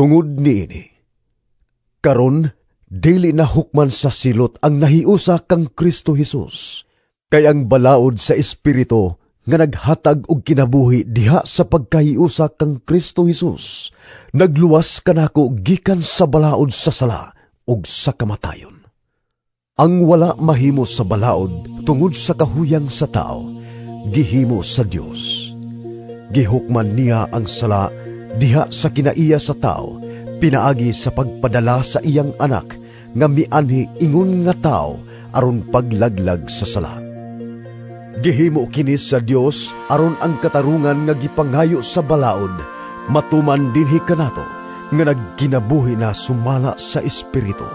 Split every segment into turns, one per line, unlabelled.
Tungod niini, karon dili na hukman sa silot ang nahiusa kang Kristo Jesus, kay ang balaod sa Espiritu nga naghatag og kinabuhi diha sa pagkahiusa kang Kristo Jesus, nagluwas kanako gikan sa balaod sa sala ug sa kamatayon. Ang wala mahimo sa balaod tungod sa kahuyang sa tao, gihimo sa Dios. Gihukman niya ang sala diha sa kinaiya sa tao, pinaagi sa pagpadala sa iyang anak nga mianhi ingon nga tao aron paglaglag sa sala. Gihimo kini sa Dios aron ang katarungan nga gipangayo sa balaod matuman dinhi kanato nga nagkinabuhi na sumala sa Espiritu,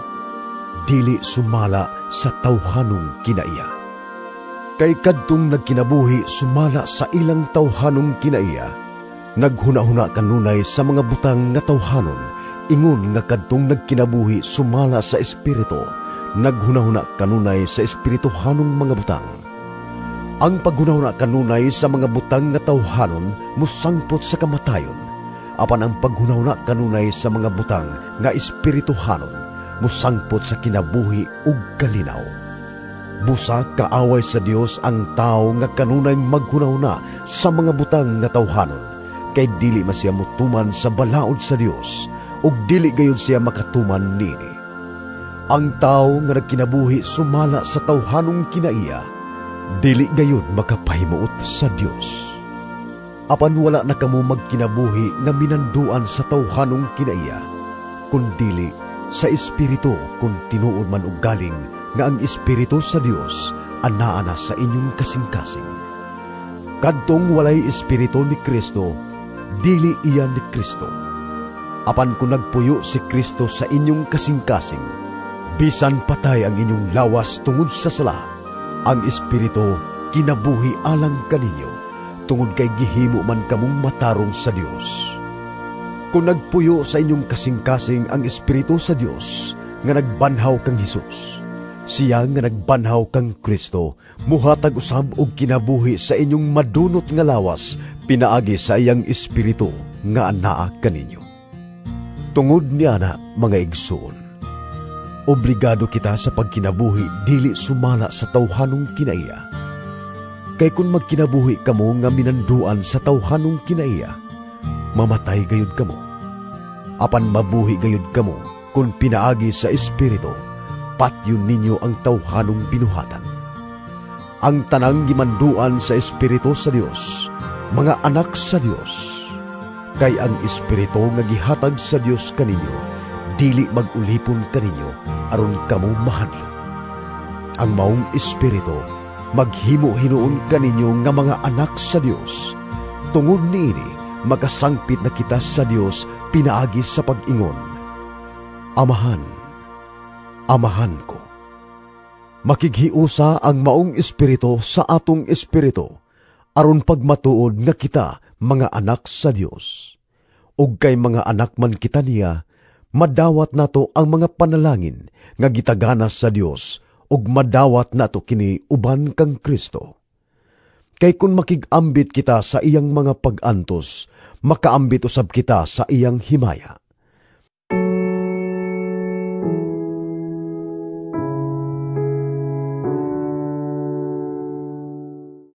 dili sumala sa tawhanong kinaiya. Kay kadtong nagkinabuhi sumala sa ilang tawhanong kinaiya, naghuna-huna kanunay sa mga butang nga tawhanon, ingon nga kadtong nagkinabuhi sumala sa Espiritu, naghuna-huna kanunay sa espirituhanong mga butang. Ang paghuna-huna kanunay sa mga butang nga tawhanon musangpot sa kamatayon, apan ang paghuna-huna kanunay sa mga butang nga espirituhanon musangpot sa kinabuhi ug kalinaw. Busa kaaway sa Dios ang tao nga kanunay maghuna-huna sa mga butang nga tawhanon, kay dili man siya mutuman sa balaod sa Dios, ug dili gayud siya makatuman nini. Ang tao nga nagkinabuhi sumala sa tawhanong kinaiya, dili gayud makapahimuot sa Dios. Apan wala na kamo magkinabuhi nga minanduan sa tawhanong kinaiya, kundili sa Espiritu kung tinuod man og galing nga ang Espiritu sa Dios anaa na sa inyong kasing-kasing. Kadtong walay Espiritu ni Kristo, dili iyan ni Kristo. Apan kung nagpuyo si Kristo sa inyong kasing-kasing, bisan patay ang inyong lawas tungod sa sala, ang Espiritu kinabuhi alang kaninyo, tungod kay gihimo man kamong matarong sa Dios. Kung nagpuyo sa inyong kasing-kasing ang Espiritu sa Dios, nga nagbanhaw kang Hesus, siya nga nagbanhaw kang Kristo, muhatag usab og kinabuhi sa inyong madunot nga lawas, pinaagi sa iyang Espiritu nga anaa kaninyo. Tungod niya na, mga igsoon, obligado kita sa pagkinabuhi dili sumala sa tawhanong kinaiya. Kay kung magkinabuhi kamo nga minanduan sa tawhanong kinaiya, mamatay gayud kamo. Apan mabuhi gayud kamo kung pinaagi sa Espiritu, patyon ninyo ang tawhanong binuhatan. Ang tanang gimanduan sa Espiritu sa Dios, mga anak sa Dios. Kay ang Espiritu nga gihatag sa Dios kaninyo, dili mag-ulipon kaninyo aron kamo mahadlok. Ang maong Espiritu maghimo hinuon kaninyo nga mga anak sa Dios. Tungod niini, makasangpit na kita sa Dios pinaagi sa pag-ingon, Amahan, Amahan ko. Makighiusa ang maong Espiritu sa atong espiritu, aron pagmatuod nga kita mga anak sa Dios. Ug kay mga anak man kita niya, madawat nato ang mga panalangin nga gitagana sa Dios, ug madawat nato kini uban kang Kristo. Kay kun makigambit kita sa iyang mga pag-antos, makaambit usab kita sa iyang himaya.